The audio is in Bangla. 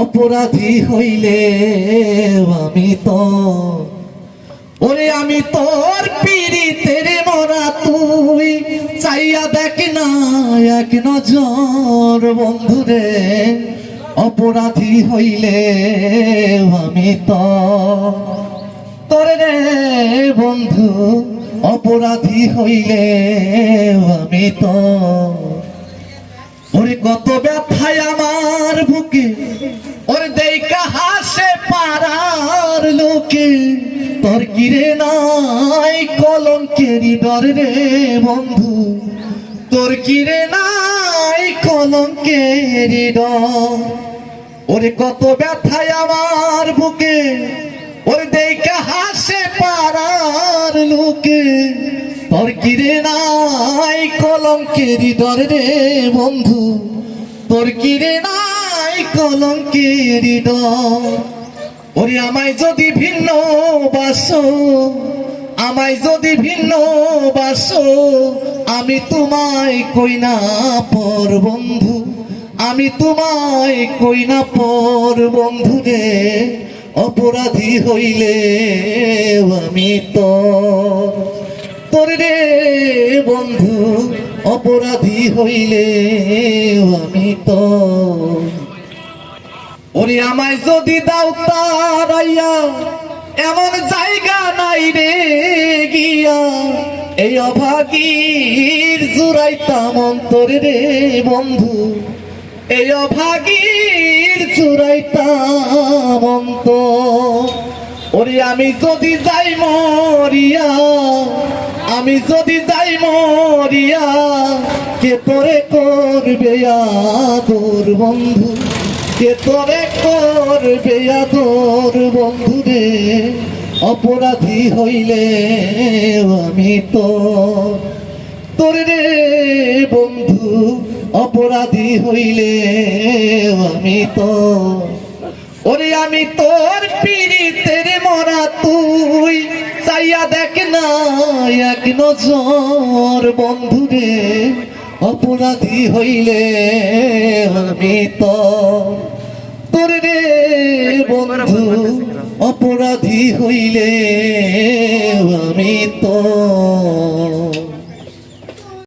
অপরাধী হইলে আমি তো ওরে আমি তোর পীড়িতের মরা তুই চাইয়া দেখ না এক নজর বন্ধুরে অপরাধী হইলে আমি তো তোরে রে বন্ধু অপরাধী হইলে আমি তো ওরে কত ব্যথায় আমার বুকে ওরে দেখা হাসে পাড়ার লোকে তোর কিরে নাই কলঙ্কেরই ডর রে বন্ধু তোর কিরে নাই কলঙ্কেরই ডর ওরে কত ব্যথায় আমার বুকে ওরে দেখা হাসে পাড়ার লোকে তোর কিরে নাই কলঙ্কেরই ডর রে বন্ধু তোর কিরে নাই কলঙ্কেরই ডর ওরে আমায় যদি ভিন্ন বাসো আমায় যদি ভিন্ন বাসো আমি তোমায় কই না পর বন্ধু আমি তোমায় কই না পর বন্ধু রে অপরাধী হইলে আমি তোর রে বন্ধু অপরাধী হইলে আমি ওরে আমায় যদি দাও তারাইয়া এমন জায়গা নাই রে গিয়া এই অভাগীর জুড়াইতাম অন্তর রে বন্ধু এই অভাগীর জুড়াইতাম অন্তর ওরে আমি যদি যাই মরিয়া আমি যদি যাই মরিয়া কে তোরে করবে আদর বন্ধু কে তোরে করবে আদর বন্ধু রে অপরাধী হইলে আমি তোর রে বন্ধু অপরাধী হইলে আমি ওরে আমি তোর পীড়িতের মরা তুই চাইয়া দেখ না এক নজর বন্ধু রে অপরাধী হইলে আমি তোর রে বন্ধু অপরাধী হইলে আমি